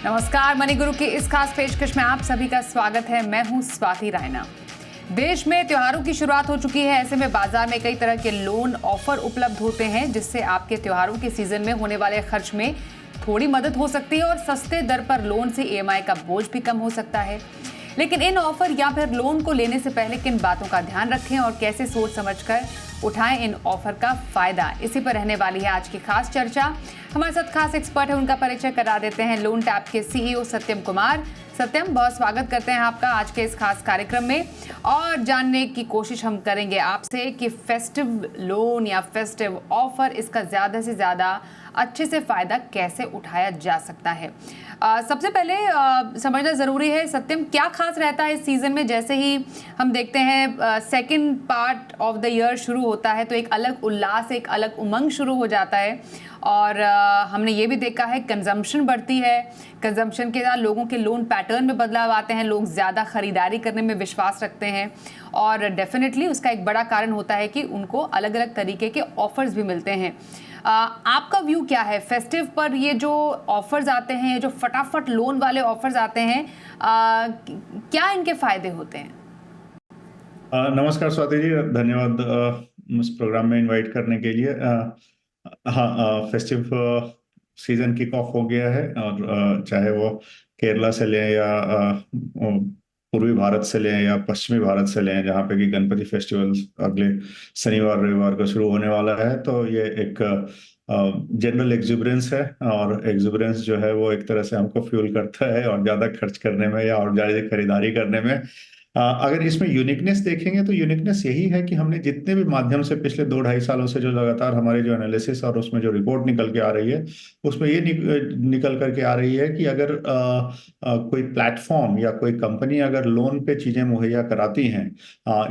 नमस्कार, मनी गुरु की इस खास पेशकश में आप सभी का स्वागत है। मैं हूं स्वाति रायना। देश में त्योहारों की शुरुआत हो चुकी है। ऐसे में बाजार में कई तरह के लोन ऑफर उपलब्ध होते हैं, जिससे आपके त्योहारों के सीजन में होने वाले खर्च में थोड़ी मदद हो सकती है और सस्ते दर पर लोन से ईएमआई का बोझ भी कम हो सकता है। लेकिन इन ऑफर या फिर लोन को लेने से पहले किन बातों का ध्यान रखें और कैसे सोच समझकर उठाएं इन ऑफर का फायदा, इसी पर रहने वाली है आज की खास चर्चा। हमारे साथ खास एक्सपर्ट है, उनका परिचय करा देते हैं। लोन टैप के सीईओ सत्यम कुमार। सत्यम, बहुत स्वागत करते हैं आपका आज के इस खास कार्यक्रम में और जानने की कोशिश हम करेंगे आपसे कि फेस्टिव लोन या फेस्टिव ऑफर, इसका ज़्यादा से ज़्यादा अच्छे से फ़ायदा कैसे उठाया जा सकता है। सबसे पहले समझना ज़रूरी है सत्यम, क्या खास रहता है इस सीज़न में। जैसे ही हम देखते हैं second part of the year शुरू होता है तो एक अलग उल्लास, एक अलग उमंग शुरू हो जाता है और हमने ये भी देखा है कंजम्पशन बढ़ती है। कंजम्पशन के साथ लोगों के लोन पैटर्न में बदलाव आते हैं, लोग ज़्यादा ख़रीदारी करने में विश्वास रखते हैं और डेफिनेटली उसका एक बड़ा कारण होता है कि उनको अलग अलग तरीके के ऑफर्स भी मिलते हैं। आपका व्यू क्या है फेस्टिव पर? ये जो ऑफर्स आते हैं, जो फटाफट लोन वाले ऑफर्स आते हैं, क्या इनके फायदे होते हैं? नमस्कार स्वाति जी, धन्यवाद इस प्रोग्राम में इनवाइट करने के लिए। हाँ, फेस्टिव सीजन किक ऑफ हो गया है और चाहे वो केरला से लें या पूर्वी भारत से लें या पश्चिमी भारत से लें, जहाँ पे कि गणपति फेस्टिवल अगले शनिवार रविवार को शुरू होने वाला है, तो ये एक जनरल एग्जुबरेंस है और एग्जुबरेंस जो है वो एक तरह से हमको फ्यूल करता है और ज़्यादा खर्च करने में या और ज़्यादा खरीदारी करने में। अगर इसमें यूनिकनेस देखेंगे तो यूनिकनेस यही है कि हमने जितने भी माध्यम से पिछले 2-2.5 सालों से जो लगातार हमारे जो एनालिसिस और उसमें जो रिपोर्ट निकल के आ रही है, उसमें ये निकल करके आ रही है कि अगर कोई प्लेटफॉर्म या कोई कंपनी अगर लोन पे चीजें मुहैया कराती हैं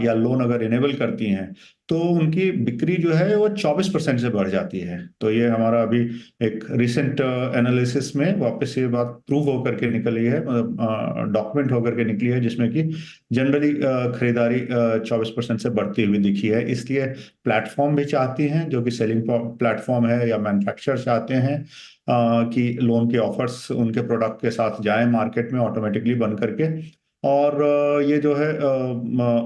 या लोन अगर इनेबल करती हैं, तो उनकी बिक्री जो है वो 24% से बढ़ जाती है। तो ये हमारा अभी एक रिसेंट एनालिसिस में वापस ये बात प्रूव होकर के निकली है, मतलब डॉक्यूमेंट होकर के निकली है, जिसमें कि जनरली खरीदारी 24% से बढ़ती हुई दिखी है। इसलिए प्लेटफॉर्म भी चाहती हैं, जो कि सेलिंग प्लेटफॉर्म है, या मैन्युफैक्चरर चाहते हैं कि लोन के ऑफर्स उनके प्रोडक्ट के साथ जाएं मार्केट में ऑटोमेटिकली बन करके। और ये जो है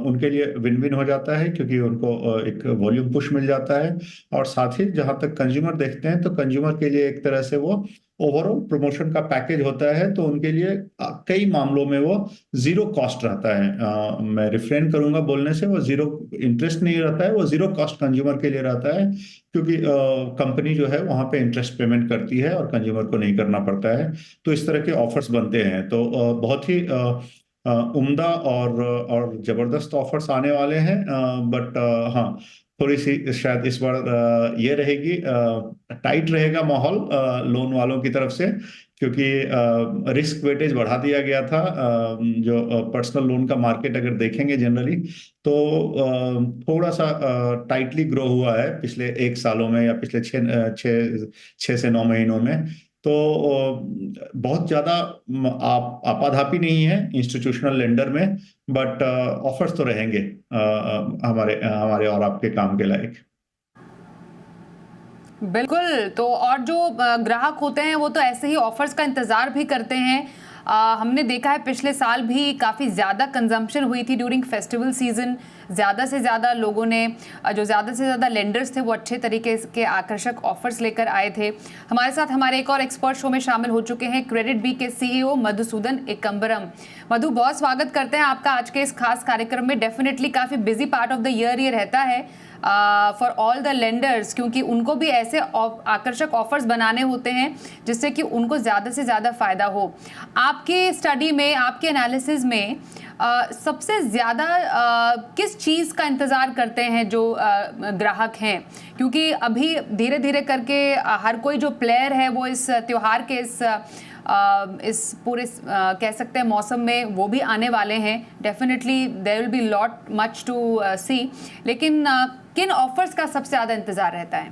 उनके लिए विन विन हो जाता है, क्योंकि उनको एक वॉल्यूम पुश मिल जाता है। और साथ ही जहां तक कंज्यूमर देखते हैं, तो कंज्यूमर के लिए एक तरह से वो ओवरऑल प्रमोशन का पैकेज होता है, तो उनके लिए कई मामलों में वो जीरो कॉस्ट रहता है। मैं रिफ्रेन करूंगा बोलने से, वो जीरो इंटरेस्ट नहीं रहता है, वो जीरो कॉस्ट कंज्यूमर के लिए रहता है, क्योंकि कंपनी जो है वहां पे इंटरेस्ट पेमेंट करती है और कंज्यूमर को नहीं करना पड़ता है। तो इस तरह के ऑफर्स बनते हैं, तो बहुत ही उम्दा और जबरदस्त ऑफर्स आने वाले हैं। बट हाँ, थोड़ी सी शायद इस बार ये रहेगी, टाइट रहेगा माहौल लोन वालों की तरफ से, क्योंकि रिस्क वेटेज बढ़ा दिया गया था। जो पर्सनल लोन का मार्केट अगर देखेंगे जनरली, तो थोड़ा सा टाइटली ग्रो हुआ है पिछले 1 सालों में या पिछले 6 से 9 महीनों में। तो बहुत ज्यादा आपाधापी नहीं है इंस्टीट्यूशनल लेंडर में, बट ऑफर्स तो रहेंगे हमारे हमारे और आपके काम के लायक। बिल्कुल। तो और जो ग्राहक होते हैं वो तो ऐसे ही ऑफर्स का इंतज़ार भी करते हैं। हमने देखा है पिछले साल भी काफ़ी ज़्यादा कंजम्पशन हुई थी ड्यूरिंग फेस्टिवल सीजन। ज़्यादा से ज़्यादा लोगों ने, जो ज़्यादा से ज़्यादा लेंडर्स थे, वो अच्छे तरीके के आकर्षक ऑफर्स लेकर आए थे। हमारे साथ हमारे एक और एक्सपर्ट शो में शामिल हो चुके हैं, क्रेडिट बी के सीईओ मधुसूदन एकम्बरम। मधु, बहुत स्वागत करते हैं आपका आज के इस खास कार्यक्रम में। डेफिनेटली काफ़ी busy part of the year ये रहता है फॉर ऑल द लेंडर्स, क्योंकि उनको भी ऐसे आकर्षक ऑफर्स बनाने होते हैं जिससे कि उनको ज़्यादा से ज़्यादा फ़ायदा हो। आपके स्टडी में, आपके एनालिसिस में सबसे ज़्यादा किस चीज़ का इंतज़ार करते हैं जो ग्राहक हैं? क्योंकि अभी धीरे धीरे करके हर कोई जो प्लेयर है वो इस त्यौहार के इस पूरे कह सकते हैं मौसम में वो भी आने वाले हैं। Definitely there will be lot much to see, लेकिन किन ऑफर्स का सबसे ज़्यादा इंतज़ार रहता है?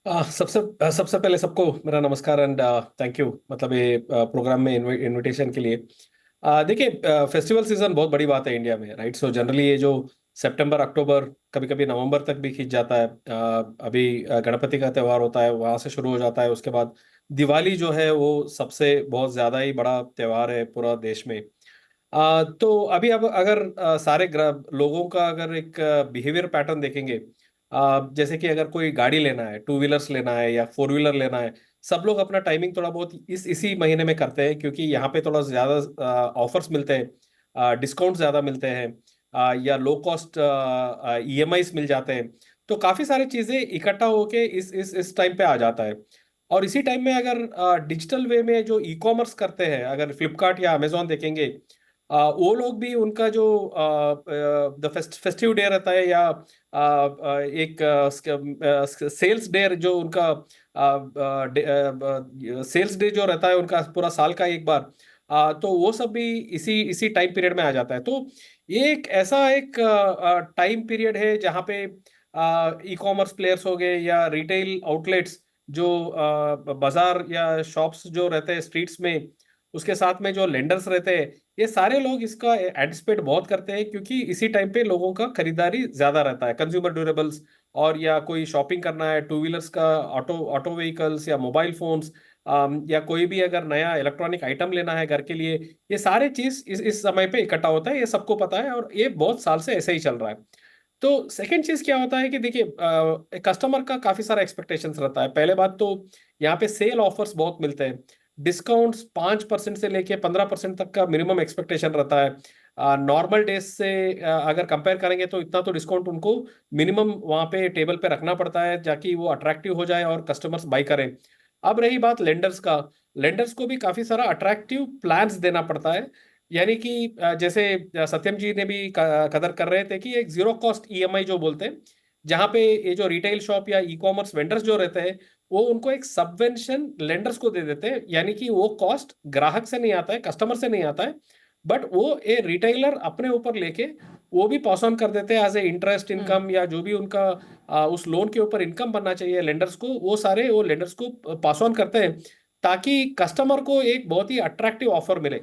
सबसे पहले सबको मेरा नमस्कार एंड थैंक यू, मतलब ये प्रोग्राम में इनविटेशन के लिए। देखिए, फेस्टिवल सीजन बहुत बड़ी बात है इंडिया में, राइट? सो जनरली ये जो सितंबर, अक्टूबर, कभी कभी नवंबर तक भी खींच जाता है। अभी गणपति का त्यौहार होता है, वहाँ से शुरू हो जाता है, उसके बाद दिवाली जो है वो सबसे बहुत ज्यादा ही बड़ा त्योहार है पूरा देश में। तो अभी अब अगर सारे लोगों का अगर एक बिहेवियर पैटर्न देखेंगे, जैसे कि अगर कोई गाड़ी लेना है, टू व्हीलर्स लेना है या फोर व्हीलर लेना है, सब लोग अपना टाइमिंग थोड़ा बहुत इसी महीने में करते हैं, क्योंकि यहाँ पे थोड़ा ज्यादा ऑफर्स मिलते हैं, डिस्काउंट ज्यादा मिलते हैं, या लो कॉस्ट ईएमआईस मिल जाते हैं। तो काफी सारी चीजें इकट्ठा होके इस टाइम पे आ जाता है। और इसी टाइम में अगर डिजिटल वे में जो ई कॉमर्स करते हैं, अगर फ्लिपकार्ट या अमेजोन देखेंगे, वो लोग भी उनका जो द फेस्टिव डे रहता है, या एक सेल्स डे जो उनका सेल्स डे जो रहता है उनका पूरा साल का एक बार, तो वो सब भी इसी इसी टाइम पीरियड में आ जाता है। तो ये एक ऐसा एक टाइम पीरियड है जहाँ पे ई कॉमर्स प्लेयर्स हो गए या रिटेल आउटलेट्स जो बाजार या शॉप्स जो रहते हैं स्ट्रीट्स में, उसके साथ में जो लेंडर्स रहते हैं, ये सारे लोग इसका एंटिसिपेट बहुत करते हैं, क्योंकि इसी टाइम पे लोगों का खरीदारी ज्यादा रहता है, कंज्यूमर ड्यूरेबल्स और या कोई शॉपिंग करना है, टू व्हीलर्स का, ऑटो ऑटो व्हीकल्स या मोबाइल फोन्स, या कोई भी अगर नया इलेक्ट्रॉनिक आइटम लेना है घर के लिए, ये सारे चीज इस समय पे इकट्ठा होता है, ये सबको पता है और ये बहुत साल से ऐसे ही चल रहा है। तो सेकंड चीज क्या होता है कि देखिए, कस्टमर का काफी सारा एक्सपेक्टेशंस रहता है। पहले बात तो यहाँ पे सेल ऑफर्स बहुत मिलते हैं, डिस्काउंट्स 5% से लेके 15% तक का मिनिमम एक्सपेक्टेशन रहता है। नॉर्मल डेज से अगर कंपेयर करेंगे तो इतना तो डिस्काउंट उनको मिनिमम वहाँ पे टेबल पे रखना पड़ता है, ताकि वो अट्रैक्टिव हो जाए और कस्टमर्स बाई करें। अब रही बात लेंडर्स का, लेंडर्स को भी काफी सारा अट्रैक्टिव प्लान्स देना पड़ता है। यानी कि जैसे सत्यम जी ने भी कदर कर रहे थे कि एक जीरो कॉस्ट ईएमआई जो बोलते हैं, जहाँ पे ये जो रिटेल शॉप या ई कॉमर्स वेंडर्स जो रहते हैं, वो उनको एक सबवेंशन लेंडर्स को दे देते हैं। यानी कि वो कॉस्ट ग्राहक से नहीं आता है, कस्टमर से नहीं आता है, बट वो ए रिटेलर अपने ऊपर लेके वो भी पास ऑन कर देते हैं एज ए इंटरेस्ट इनकम, या जो भी उनका उस लोन के ऊपर इनकम बनना चाहिए लेंडर्स को, वो सारे वो लेंडर्स को पास ऑन करते हैं, ताकि कस्टमर को एक बहुत ही अट्रैक्टिव ऑफर मिले,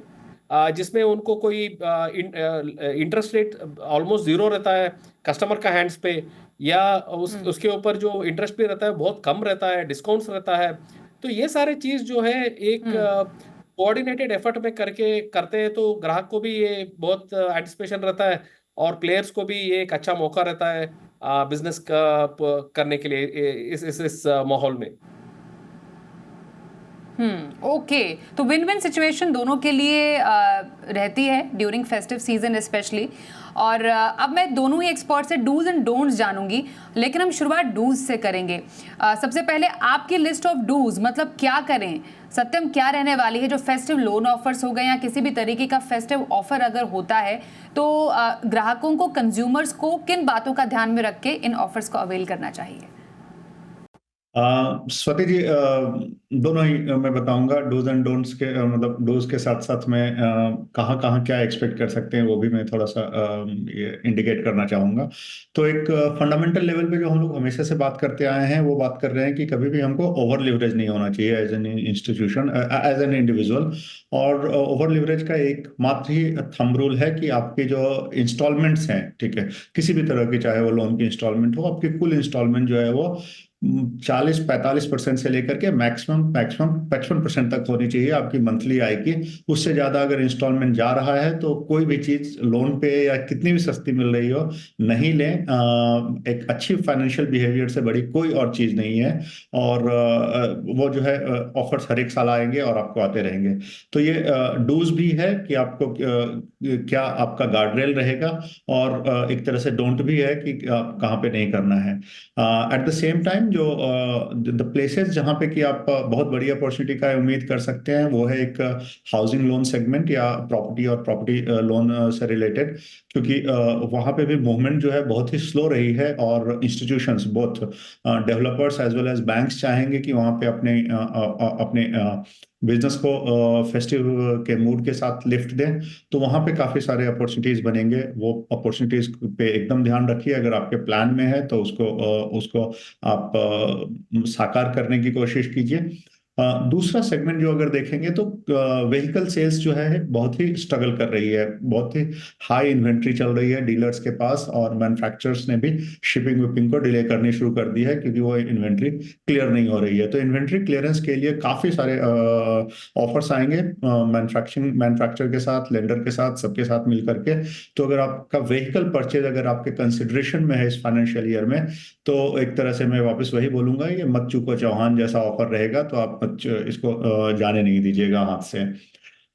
जिसमें उनको कोई इंटरेस्ट रेट ऑलमोस्ट जीरो रहता है कस्टमर का हैंड्स पे, या उसके ऊपर जो इंटरेस्ट पे रहता है बहुत कम रहता है, डिस्काउंट्स रहता है। तो ये सारे चीज जो है एक कोऑर्डिनेटेड एफर्ट में करते हैं, तो ग्राहक को भी ये बहुत एंटिसिपेशन रहता है, और प्लेयर्स को भी ये एक अच्छा मौका रहता है बिजनेस करने के लिए इस माहौल में। ओके। तो विन विन सिचुएशन दोनों के लिए रहती है ड्यूरिंग फेस्टिव सीजन स्पेशली। और अब मैं दोनों ही एक्सपर्ट से डूज एंड डोंट्स जानूंगी, लेकिन हम शुरुआत डूज से करेंगे। सबसे पहले आपकी लिस्ट ऑफ डूज, मतलब क्या करें सत्यम, क्या रहने वाली है? जो फेस्टिव लोन ऑफर्स हो गए या किसी भी तरीके का फेस्टिव ऑफर अगर होता है, तो ग्राहकों को, कंज्यूमर्स को किन बातों का ध्यान में रख के इन ऑफर्स को अवेल करना चाहिए? स्वाति जी, दोनों ही मैं बताऊंगा डूज एंड डोंट्स के, मतलब डूज के साथ साथ में कहाँ कहाँ क्या एक्सपेक्ट कर सकते हैं वो भी मैं थोड़ा सा इंडिकेट करना चाहूंगा। तो एक फंडामेंटल लेवल पे जो हम लोग हमेशा से बात करते आए हैं, वो बात कर रहे हैं कि कभी भी हमको ओवर लिवरेज नहीं होना चाहिए as an institution, as an individual. और ओवर लिवरेज का एक मात्र ही थंब रूल है कि आपके जो इंस्टॉलमेंट्स हैं, ठीक है, किसी भी तरह की, चाहे वो लोन की इंस्टॉलमेंट हो, आपकी कुल इंस्टॉलमेंट जो है वो 40-45% से लेकर के मैक्सिमम 55% तक होनी चाहिए आपकी मंथली आय की। उससे ज्यादा अगर इंस्टॉलमेंट जा रहा है तो कोई भी चीज लोन पे या कितनी भी सस्ती मिल रही हो, नहीं लें। एक अच्छी फाइनेंशियल बिहेवियर से बड़ी कोई और चीज नहीं है। और वो जो है ऑफर्स हर एक साल आएंगे और आपको आते रहेंगे। तो ये डूज भी है कि आपको क्या आपका गार्ड रेल रहेगा, और एक तरह से डोंट भी है कि कहाँ पे नहीं करना है। एट द सेम टाइम जो द प्लेसेस जहाँ पे कि आप बहुत बड़ी अपॉर्चुनिटी का उम्मीद कर सकते हैं, वो है एक हाउसिंग लोन सेगमेंट या प्रॉपर्टी और प्रॉपर्टी लोन से रिलेटेड, क्योंकि वहाँ पे भी मूवमेंट जो है बहुत ही स्लो रही है, और institutions both developers as well as banks चाहेंगे कि वहाँ पे अपने बिजनेस को फेस्टिव के मूड के साथ लिफ्ट दें। तो वहाँ पे काफ़ी सारे अपॉर्चुनिटीज़ बनेंगे। वो अपॉर्चुनिटीज़ पे एकदम ध्यान रखिए। अगर आपके प्लान में है तो उसको आप साकार करने की कोशिश कीजिए। दूसरा सेगमेंट जो अगर देखेंगे तो व्हीकल सेल्स जो है बहुत ही स्ट्रगल कर रही है, बहुत ही हाई इन्वेंट्री चल रही है डीलर्स के पास, और मैन्युफैक्चरर्स ने भी शिपिंग विपिंग को डिले करनी शुरू कर दी है क्योंकि वो इन्वेंट्री क्लियर नहीं हो रही है। तो इन्वेंट्री क्लियरेंस के लिए काफी सारे ऑफर्स आएंगे मैन्युफैक्चर के साथ, लेंडर के साथ, सबके साथ मिल करके। तो अगर आपका व्हीकल परचेज अगर आपके कंसिडरेशन में है इस फाइनेंशियल ईयर में, तो एक तरह से मैं वापस वही बोलूंगा, ये मत चूको चौहान जैसा ऑफर रहेगा, तो आप इसको जाने नहीं दीजिएगा हाथ से।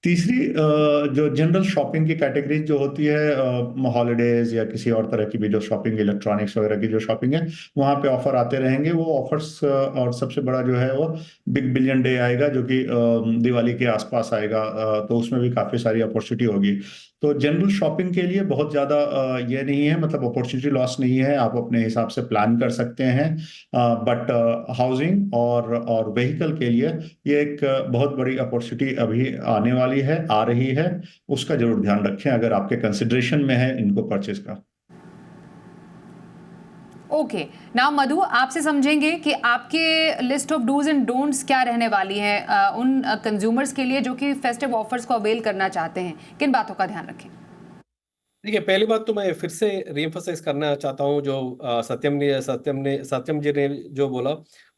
तीसरी जो जनरल शॉपिंग की कैटेगरी जो होती है, हॉलीडेज या किसी और तरह की भी जो शॉपिंग, इलेक्ट्रॉनिक्स वगैरह की जो शॉपिंग है, वहां पे ऑफर आते रहेंगे। वो ऑफर्स और सबसे बड़ा जो है वो बिग बिलियन डे आएगा, जो कि दिवाली के आसपास आएगा, तो उसमें भी काफी सारी अपॉर्चुनिटी होगी। तो जनरल शॉपिंग के लिए बहुत ज्यादा ये नहीं है, मतलब अपॉर्चुनिटी लॉस नहीं है, आप अपने हिसाब से प्लान कर सकते हैं। बट हाउसिंग और व्हीकल के लिए ये एक बहुत बड़ी अपॉर्चुनिटी अभी आने वाली है, आ रही है, उसका जरूर ध्यान रखें अगर आपके कंसिडरेशन में है इनको परचेज का। ओके, नाउ मधु, आपसे समझेंगे कि आपके list of dos and don'ts क्या रहने वाली है उन कंज्यूमर्स के लिए जो कि फेस्टिव ऑफर्स को अवेल करना चाहते हैं। किन बातों का ध्यान रखें? देखिए, पहली बात तो मैं फिर से रीएम्फसाइज करना चाहता हूँ जो सत्यम जी ने जो बोला,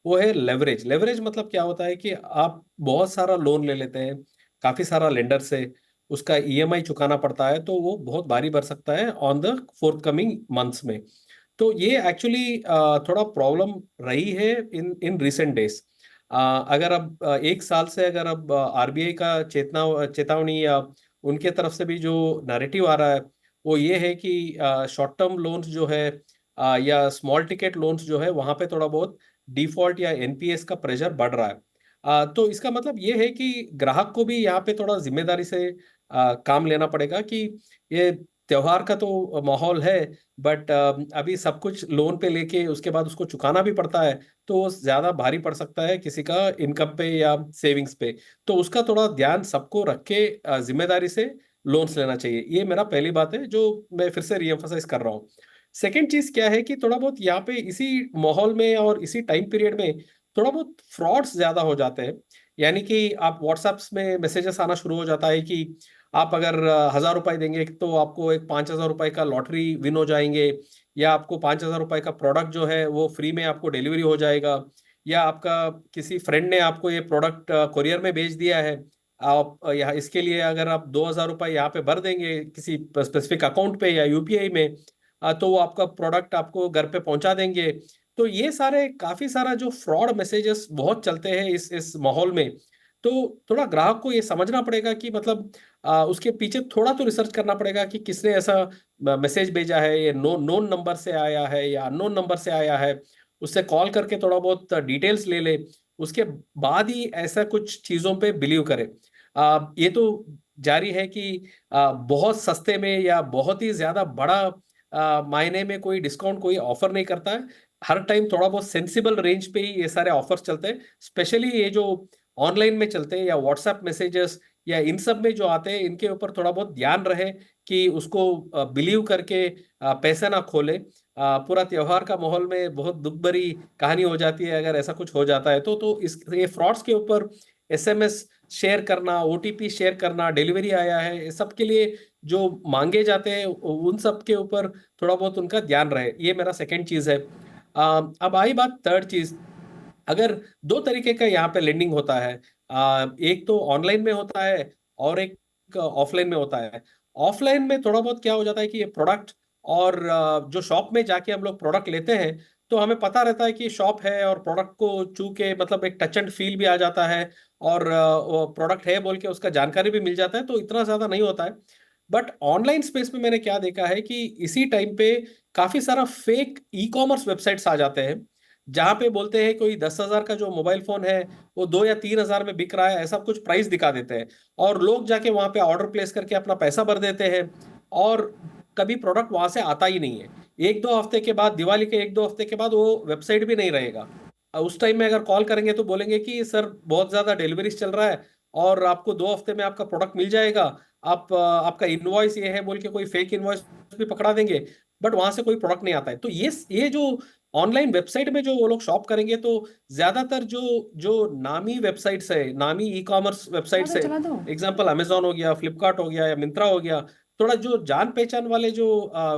वो है लेवरेज। लेवरेज मतलब क्या होता है कि आप बहुत सारा लोन ले लेते हैं काफी सारा लेंडर से, उसका ईएमआई चुकाना पड़ता है, तो वो बहुत भारी पड़ सकता है on the fourth coming months में। तो ये एक्चुअली थोड़ा प्रॉब्लम रही है इन इन रिसेंट डेज। अगर अब एक साल से अगर अब आरबीआई का चेतावनी या उनके तरफ से भी जो नैरेटिव आ रहा है, वो ये है कि शॉर्ट टर्म लोन्स जो है या स्मॉल टिकट लोन्स जो है, वहां पे थोड़ा बहुत डिफॉल्ट या एनपीएस का प्रेशर बढ़ रहा है। तो इसका मतलब ये है कि ग्राहक को भी यहाँ पे थोड़ा जिम्मेदारी से काम लेना पड़ेगा कि ये त्योहार का तो माहौल है, बट अभी सब कुछ लोन पे लेके उसके बाद उसको चुकाना भी पड़ता है, तो वो ज्यादा भारी पड़ सकता है किसी का इनकम पे या सेविंग्स पे। तो उसका थोड़ा ध्यान सबको रख के जिम्मेदारी से लोन्स लेना चाहिए। ये मेरा पहली बात है जो मैं फिर से रीएम्फसाइज कर रहा हूँ। सेकेंड चीज क्या है कि थोड़ा बहुत यहाँ पे इसी माहौल में और इसी टाइम पीरियड में थोड़ा बहुत फ्रॉड्स ज्यादा हो जाते हैं। यानी कि आप व्हाट्सएप्स में मैसेजेस आना शुरू हो जाता है कि आप अगर 1,000 रुपए देंगे तो आपको एक 5,000 रुपए का लॉटरी विन हो जाएंगे, या आपको 5,000 रुपए का प्रोडक्ट जो है वो फ्री में आपको डिलीवरी हो जाएगा, या आपका किसी फ्रेंड ने आपको ये प्रोडक्ट कोरियर में भेज दिया है, आप यहाँ इसके लिए अगर आप 2,000 रुपए यहाँ पे भर देंगे किसी स्पेसिफिक अकाउंट पे या यूपीआई में, तो वो आपका प्रोडक्ट आपको घर पे पहुंचा देंगे। तो ये सारे काफी सारा जो फ्रॉड मैसेजेस बहुत चलते हैं इस माहौल में। तो थोड़ा ग्राहक को ये समझना पड़ेगा कि मतलब उसके पीछे थोड़ा तो रिसर्च करना पड़ेगा कि किसने ऐसा मैसेज भेजा है, ये नोन नंबर से आया है या अननोन नंबर से आया है, उससे कॉल करके थोड़ा बहुत डिटेल्स ले ले, उसके बाद ही ऐसा कुछ चीजों पे बिलीव करे। ये तो जारी है कि बहुत सस्ते में या बहुत ही ज्यादा बड़ा मायने में कोई डिस्काउंट कोई ऑफर नहीं करता है। हर टाइम थोड़ा बहुत सेंसिबल रेंज पे ही ये सारे ऑफर्स चलते हैं। स्पेशली ये जो ऑनलाइन में चलते हैं या व्हाट्सएप मैसेजेस या इन सब में जो आते हैं, इनके ऊपर थोड़ा बहुत ध्यान रहे कि उसको बिलीव करके पैसे ना खोले। पूरा त्योहार का माहौल में बहुत दुख भरी कहानी हो जाती है अगर ऐसा कुछ हो जाता है। तो इस ये फ्रॉड्स के ऊपर एसएमएस शेयर करना, ओटीपी शेयर करना, डिलीवरी आया है, इस सब के लिए जो मांगे जाते हैं उन सब के ऊपर थोड़ा बहुत उनका ध्यान रहे। ये मेरा सेकंड चीज है। अब आई बात थर्ड चीज। अगर दो तरीके का यहाँ पे लेंडिंग होता है, एक तो ऑनलाइन में होता है और एक ऑफलाइन में होता है। ऑफलाइन में थोड़ा बहुत क्या हो जाता है कि ये प्रोडक्ट और जो शॉप में जाके हम लोग प्रोडक्ट लेते हैं, तो हमें पता रहता है कि शॉप है और प्रोडक्ट को छू के मतलब एक टच एंड फील भी आ जाता है, और प्रोडक्ट है बोल के उसका जानकारी भी मिल जाता है, तो इतना ज्यादा नहीं होता है। बट ऑनलाइन स्पेस में मैंने क्या देखा है कि इसी टाइम पे काफी सारा फेक ई कॉमर्स वेबसाइट्स आ जाते हैं, जहां पे बोलते हैं कोई 10,000 का जो मोबाइल फोन है वो 2 या 3,000 में बिक रहा है, ऐसा कुछ प्राइस दिखा देते हैं, और लोग जाके वहां पे ऑर्डर प्लेस करके अपना पैसा भर देते हैं, और कभी प्रोडक्ट वहां से आता ही नहीं है। एक दो हफ्ते के बाद, दिवाली के एक दो हफ्ते के बाद, वो वेबसाइट भी नहीं रहेगा। उस टाइम में अगर कॉल करेंगे तो बोलेंगे कि सर बहुत ज्यादा डिलीवरीज चल रहा है और आपको 2 हफ्ते में आपका प्रोडक्ट मिल जाएगा, आप आपका इनवॉइस ये है बोल के कोई फेक इनवॉइस भी पकड़ा देंगे, बट वहां से कोई प्रोडक्ट नहीं आता है। तो ये जो ऑनलाइन वेबसाइट में जो वो लोग शॉप करेंगे तो ज्यादातर जो जो नामी वेबसाइट्स है, नामी ई कॉमर्स वेबसाइट्स है, चला दो। एग्जांपल अमेजोन हो गया, फ्लिपकार्ट हो गया या मिंत्रा हो गया, थोड़ा जो जान पहचान वाले जो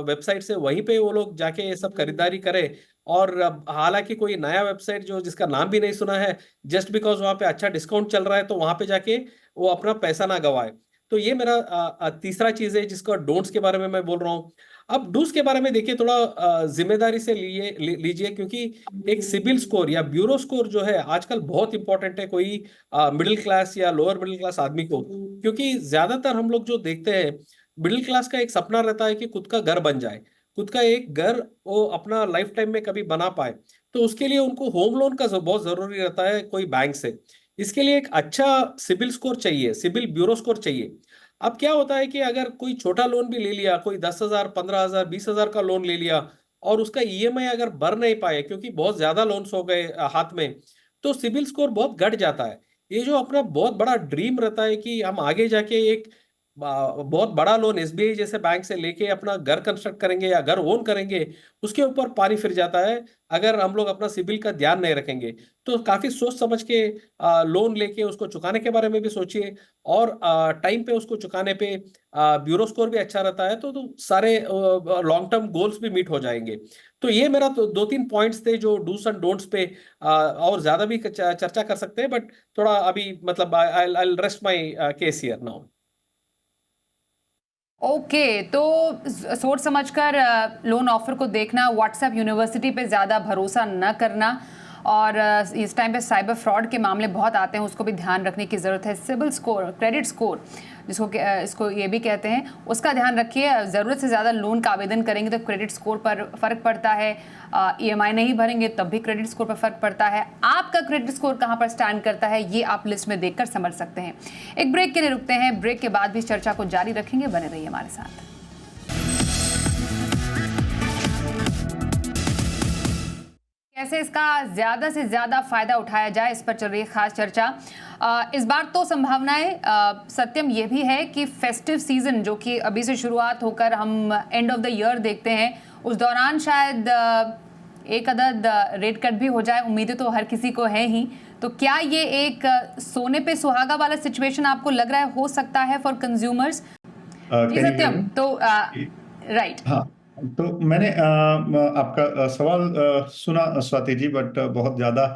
वेबसाइट्स है वहीं पे वो लोग जाके ये सब खरीदारी करें। और हालांकि कोई नया वेबसाइट जो जिसका नाम भी नहीं सुना है, जस्ट बिकॉज वहां पे अच्छा डिस्काउंट चल रहा है तो वहां पे जाके वो अपना पैसा ना गवाए। तो ये मेरा तीसरा चीज है जिसका डोंट्स के बारे में मैं बोल रहा हूँ। अब डूस के बारे में देखिए, थोड़ा जिम्मेदारी से लीजिए, क्योंकि एक सिबिल स्कोर या ब्यूरो स्कोर जो है आजकल बहुत इंपॉर्टेंट है कोई मिडिल क्लास या लोअर मिडिल क्लास आदमी को। क्योंकि ज्यादातर हम लोग जो देखते हैं, मिडिल क्लास का एक सपना रहता है कि खुद का घर बन जाए, खुद का एक घर वो अपना लाइफ टाइम में कभी बना पाए। तो उसके लिए उनको होम लोन का बहुत जरूरी रहता है कोई बैंक से। इसके लिए एक अच्छा सिबिल स्कोर चाहिए, सिबिल ब्यूरो स्कोर चाहिए। अब क्या होता है कि अगर कोई छोटा लोन भी ले लिया, कोई 10,000, 15,000, 20,000 का लोन ले लिया और उसका ईएमआई अगर भर नहीं पाए क्योंकि बहुत ज्यादा लोन्स हो गए हाथ में, तो सिबिल स्कोर बहुत घट जाता है। ये जो अपना बहुत बड़ा ड्रीम रहता है कि हम आगे जाके एक बहुत बड़ा लोन एसबीआई जैसे बैंक से लेके अपना घर कंस्ट्रक्ट करेंगे या घर ओन करेंगे, उसके ऊपर पानी फिर जाता है अगर हम लोग अपना सिबिल का ध्यान नहीं रखेंगे। तो काफी सोच समझ के लोन लेके उसको चुकाने के बारे में भी सोचिए, और टाइम पे उसको चुकाने पे ब्यूरो स्कोर भी अच्छा रहता है तो सारे लॉन्ग टर्म गोल्स भी मीट हो जाएंगे। तो ये मेरा तो 2-3 पॉइंट्स थे जो डूस एंड डोंट्स पे और ज्यादा भी चर्चा कर सकते हैं, बट थोड़ा अभी मतलब आई rest my case here now. Okay, तो सोच समझकर लोन ऑफर को देखना, व्हाट्सएप यूनिवर्सिटी पे ज़्यादा भरोसा न करना, और इस टाइम पे साइबर फ्रॉड के मामले बहुत आते हैं, उसको भी ध्यान रखने की ज़रूरत है। सिबिल स्कोर, क्रेडिट स्कोर जिसको इसको ये भी कहते हैं, उसका ध्यान रखिए। ज़रूरत से ज़्यादा लोन का आवेदन करेंगे तो क्रेडिट स्कोर पर फ़र्क पड़ता है, ईएमआई नहीं भरेंगे तब भी क्रेडिट स्कोर पर फ़र्क पड़ता है। आपका क्रेडिट स्कोर कहाँ पर स्टैंड करता है ये आप लिस्ट में देखकर समझ सकते हैं। एक ब्रेक के लिए रुकते हैं, ब्रेक के बाद भी चर्चा को जारी रखेंगे, बने रहिए हमारे साथ। कैसे इसका ज़्यादा से ज़्यादा फ़ायदा उठाया जाए, इस पर चल रही है खास चर्चा। इस बार तो संभावनाएं, सत्यम ये भी है कि फेस्टिव सीज़न जो कि अभी से शुरुआत होकर हम एंड ऑफ द ईयर देखते हैं, उस दौरान शायद एक अदद रेट कट भी हो जाए। उम्मीदें तो हर किसी को है ही। तो क्या ये एक सोने पे सुहागा वाला सिचुएशन आपको लग रहा है हो सकता है फॉर कंज्यूमर्स? जी सत्यम, तो राइट। हाँ, तो मैंने आपका सवाल सुना स्वाति जी, बट बहुत ज़्यादा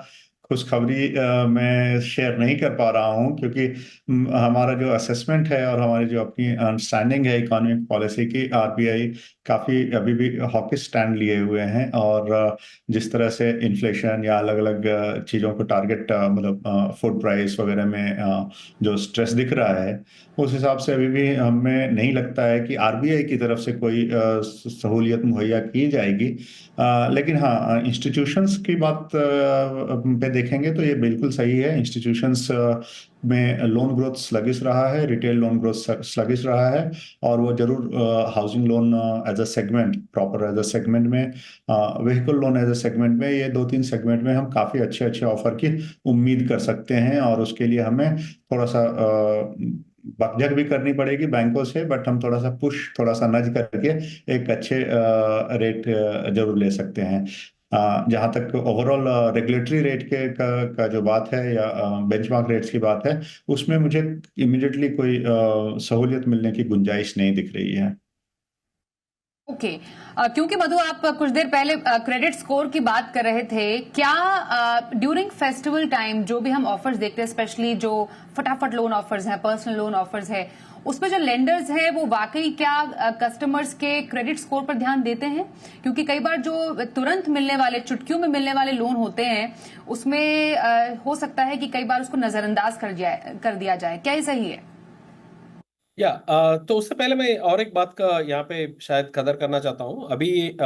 खुशखबरी मैं शेयर नहीं कर पा रहा हूँ, क्योंकि हमारा जो असेसमेंट है और हमारी जो अपनी अंडरस्टैंडिंग है इकोनॉमिक पॉलिसी की, आरबीआई काफ़ी अभी भी हॉकिश स्टैंड लिए हुए हैं। और जिस तरह से इन्फ्लेशन या अलग अलग चीज़ों को टारगेट, मतलब फूड प्राइस वगैरह में जो स्ट्रेस दिख रहा है, उस हिसाब से अभी भी हमें नहीं लगता है कि आरबीआई की तरफ से कोई सहूलियत मुहैया की जाएगी। लेकिन हाँ, इंस्टीट्यूशंस की बात पे देखेंगे तो ये बिल्कुल सही है। इंस्टीट्यूशंस में लोन ग्रोथ स्लगिश रहा है, रिटेल लोन ग्रोथ स्लगिश रहा है, और वो जरूर housing loan as a segment, proper as a segment में, vehicle loan as a segment में, ये 2-3 सेगमेंट में हम काफ़ी अच्छे अच्छे ऑफर की उम्मीद कर सकते हैं। और उसके लिए हमें थोड़ा सा बकझक भी करनी पड़ेगी बैंकों से, बट हम थोड़ा सा पुश, थोड़ा सा नज करके एक अच्छे रेट जरूर ले सकते हैं। जहाँ तक ओवरऑल रेगुलेटरी रेट का जो बात है या बेंचमार्क रेट्स की बात है, उसमें मुझे इमीडिएटली कोई सहूलियत मिलने की गुंजाइश नहीं दिख रही है। ओके, क्योंकि मधु आप कुछ देर पहले क्रेडिट स्कोर की बात कर रहे थे, क्या ड्यूरिंग फेस्टिवल टाइम जो भी हम ऑफर्स देखते हैं, स्पेशली जो फटाफट लोन ऑफर्स हैं, पर्सनल लोन ऑफर्स है, उसमें जो लेंडर्स हैं वो वाकई क्या कस्टमर्स के क्रेडिट स्कोर पर ध्यान देते हैं? क्योंकि कई बार जो तुरंत मिलने वाले, चुटकियों में मिलने वाले लोन होते हैं, उसमें हो सकता है कि कई बार उसको नजरअंदाज कर दिया जाए। क्या ये सही है? तो उससे पहले मैं और एक बात का यहाँ पे शायद कदर करना चाहता हूँ। अभी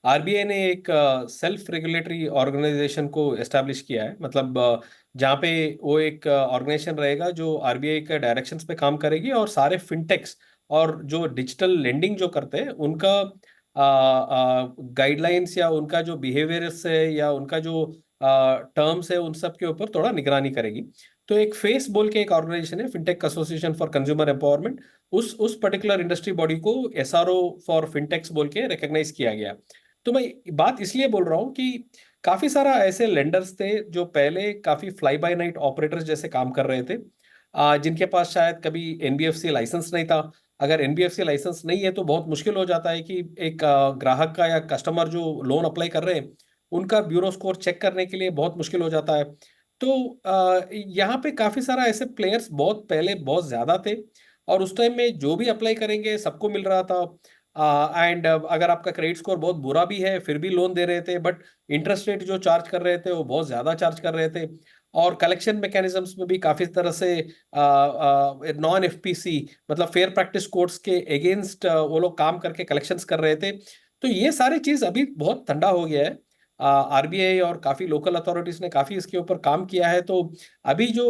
आरबीआई ने एक सेल्फ रेगुलेटरी ऑर्गेनाइजेशन को एस्टैब्लिश किया है, मतलब जहाँ पे वो एक ऑर्गेनाइजेशन रहेगा जो आरबीआई के डायरेक्शंस पे काम करेगी, और सारे फिनटेक्स और जो डिजिटल लेंडिंग जो करते हैं उनका गाइडलाइंस या उनका जो बिहेवियर्स है या उनका जो टर्म्स है, उन सब के ऊपर थोड़ा निगरानी करेगी। तो एक फेस बोल के एक ऑर्गेनाइजेशन है, fintech association for consumer empowerment, उस पर्टिकुलर इंडस्ट्री बॉडी को एसआरओ फॉर फिनटेक्स बोल के रिकॉग्नाइज किया गया। तो मैं बात इसलिए बोल रहा हूँ कि काफी सारा ऐसे लेंडर्स थे जो पहले काफी फ्लाई बाय नाइट ऑपरेटर्स जैसे काम कर रहे थे, जिनके पास शायद कभी एनबीएफसी लाइसेंस नहीं था। अगर एनबीएफसी लाइसेंस नहीं है तो बहुत मुश्किल हो जाता है कि एक ग्राहक का या कस्टमर जो लोन अप्लाई कर रहे हैं उनका ब्यूरो स्कोर चेक करने के लिए बहुत मुश्किल हो जाता है। तो यहाँ पे काफी सारा ऐसे प्लेयर्स बहुत पहले बहुत ज्यादा थे, और उस टाइम में जो भी अप्लाई करेंगे सबको मिल रहा था। एंड अगर आपका क्रेडिट स्कोर बहुत बुरा भी है फिर भी लोन दे रहे थे, बट इंटरेस्ट रेट जो चार्ज कर रहे थे वो बहुत ज्यादा चार्ज कर रहे थे। और कलेक्शन मैकेनिज्म्स में भी काफी तरह से नॉन एफपीसी मतलब फेयर प्रैक्टिस कोड्स के अगेंस्ट वो लोग काम करके कलेक्शंस कर रहे थे। तो ये सारी चीज अभी बहुत ठंडा हो गया है। आरबीआई और काफी लोकल अथॉरिटीज ने काफी इसके ऊपर काम किया है। तो अभी जो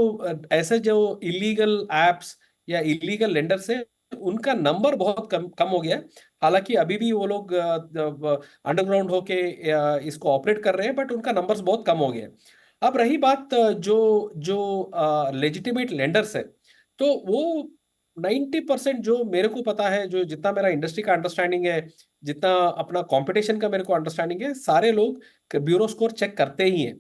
ऐसे जो इलीगल एप्स या इलीगल लेंडर्स है उनका नंबर बहुत कम कम हो गया है। हालांकि अभी भी वो लोग अंडरग्राउंड होके इसको ऑपरेट कर रहे हैं, बट उनका नंबर्स बहुत कम हो गया है। अब रही बात जो जो लेजिटिमेट लेंडर्स है, तो वो 90% जो मेरे को पता है, जो जितना मेरा इंडस्ट्री का अंडरस्टैंडिंग है, जितना अपना कंपटीशन का मेरे को अंडरस्टैंडिंग है, सारे लोग ब्यूरो स्कोर चेक करते ही हैं।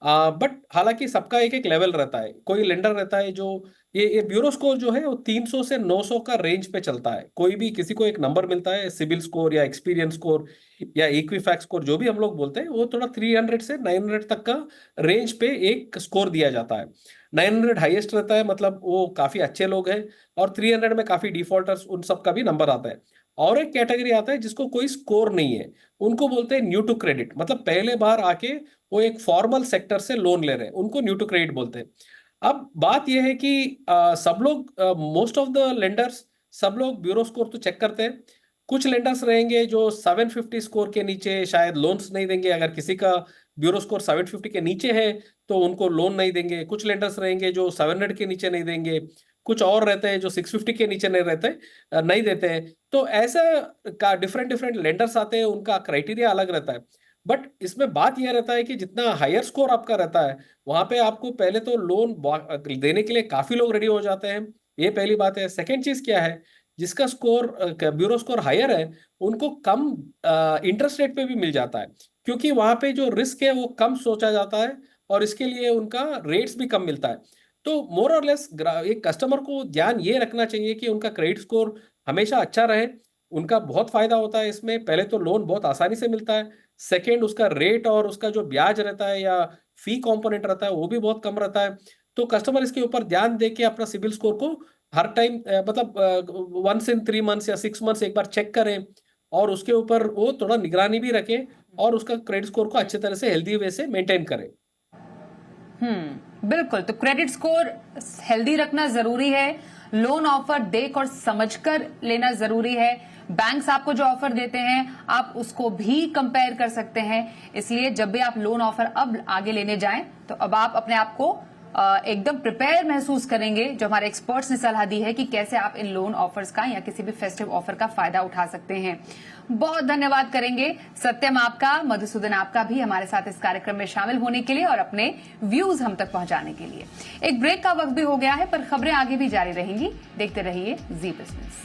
बट हालांकि सबका एक एक लेवल रहता है। कोई लेंडर रहता है जो ये ब्यूरो स्कोर जो है वो 300 से 900 का रेंज पे चलता है। कोई भी किसी को एक नंबर मिलता है, सिबिल स्कोर या एक्सपीरियंस स्कोर या इक्विफैक्स स्कोर जो भी हम लोग बोलते हैं, वो थोड़ा 300 से 900 तक का रेंज पे एक स्कोर दिया जाता है। 900 हाईएस्ट रहता है, मतलब वो काफी अच्छे लोग हैं, और 300 में काफी डिफॉल्टर्स उन सब का भी नंबर आता है। और एक कैटेगरी आता है जिसको कोई स्कोर नहीं है, उनको बोलते हैं न्यू टू क्रेडिट, मतलब पहले बार आके वो एक फॉर्मल सेक्टर से लोन ले रहे हैं, उनको न्यू टू क्रेडिट बोलते हैं। अब बात यह है कि सब लोग मोस्ट ऑफ द लेंडर्स सब लोग ब्यूरो स्कोर तो चेक करते हैं। कुछ लेंडर्स रहेंगे जो 750 स्कोर के नीचे शायद लोन्स नहीं देंगे। अगर किसी का ब्यूरो स्कोर 750 के नीचे है तो उनको लोन नहीं देंगे। कुछ लेंडर्स रहेंगे जो 700 के नीचे नहीं देंगे। कुछ और रहते हैं जो 650 के नीचे नहीं रहते, नहीं देते हैं। तो ऐसा का डिफरेंट डिफरेंट लेंडर्स आते हैं, उनका क्राइटेरिया अलग रहता है। बट इसमें बात यह रहता है कि जितना हायर स्कोर आपका रहता है वहां पे आपको पहले तो लोन देने के लिए काफी लोग रेडी हो जाते हैं, ये पहली बात है। सेकेंड चीज क्या है, जिसका स्कोर ब्यूरो स्कोर हायर है उनको कम इंटरेस्ट रेट पे भी मिल जाता है, क्योंकि वहां पे जो रिस्क है वो कम सोचा जाता है और इसके लिए उनका रेट्स भी कम मिलता है। तो मोर और लेस एक कस्टमर को ध्यान ये रखना चाहिए कि उनका क्रेडिट स्कोर हमेशा अच्छा रहे। उनका बहुत फायदा होता है इसमें। पहले तो लोन बहुत आसानी से मिलता है, सेकेंड उसका रेट और उसका जो ब्याज रहता है या फी कंपोनेंट रहता है वो भी बहुत कम रहता है। तो कस्टमर इसके ऊपर ध्यान दे के अपना सिबिल स्कोर को हर टाइम मतलब 1 in 3 months या 6 months एक बार चेक करें, और उसके ऊपर वो थोड़ा निगरानी भी रखें और उसका क्रेडिट स्कोर को अच्छे तरह से हेल्दी वे से मेंटेन करें। बिल्कुल। तो क्रेडिट स्कोर हेल्दी रखना जरूरी है, लोन ऑफर देख और समझकर लेना जरूरी है। बैंक्स आपको जो ऑफर देते हैं आप उसको भी कंपेयर कर सकते हैं। इसलिए जब भी आप लोन ऑफर अब आगे लेने जाएं तो अब आप अपने आप को एकदम प्रिपेयर महसूस करेंगे, जो हमारे एक्सपर्ट्स ने सलाह दी है कि कैसे आप इन लोन ऑफर्स का या किसी भी फेस्टिव ऑफर का फायदा उठा सकते हैं। बहुत धन्यवाद करेंगे सत्यम आपका, मधुसूदन आपका भी हमारे साथ इस कार्यक्रम में शामिल होने के लिए और अपने व्यूज हम तक पहुंचाने के लिए। एक ब्रेक का वक्त भी हो गया है, पर खबरें आगे भी जारी रहेंगी। देखते रहिए जी बिजनेस।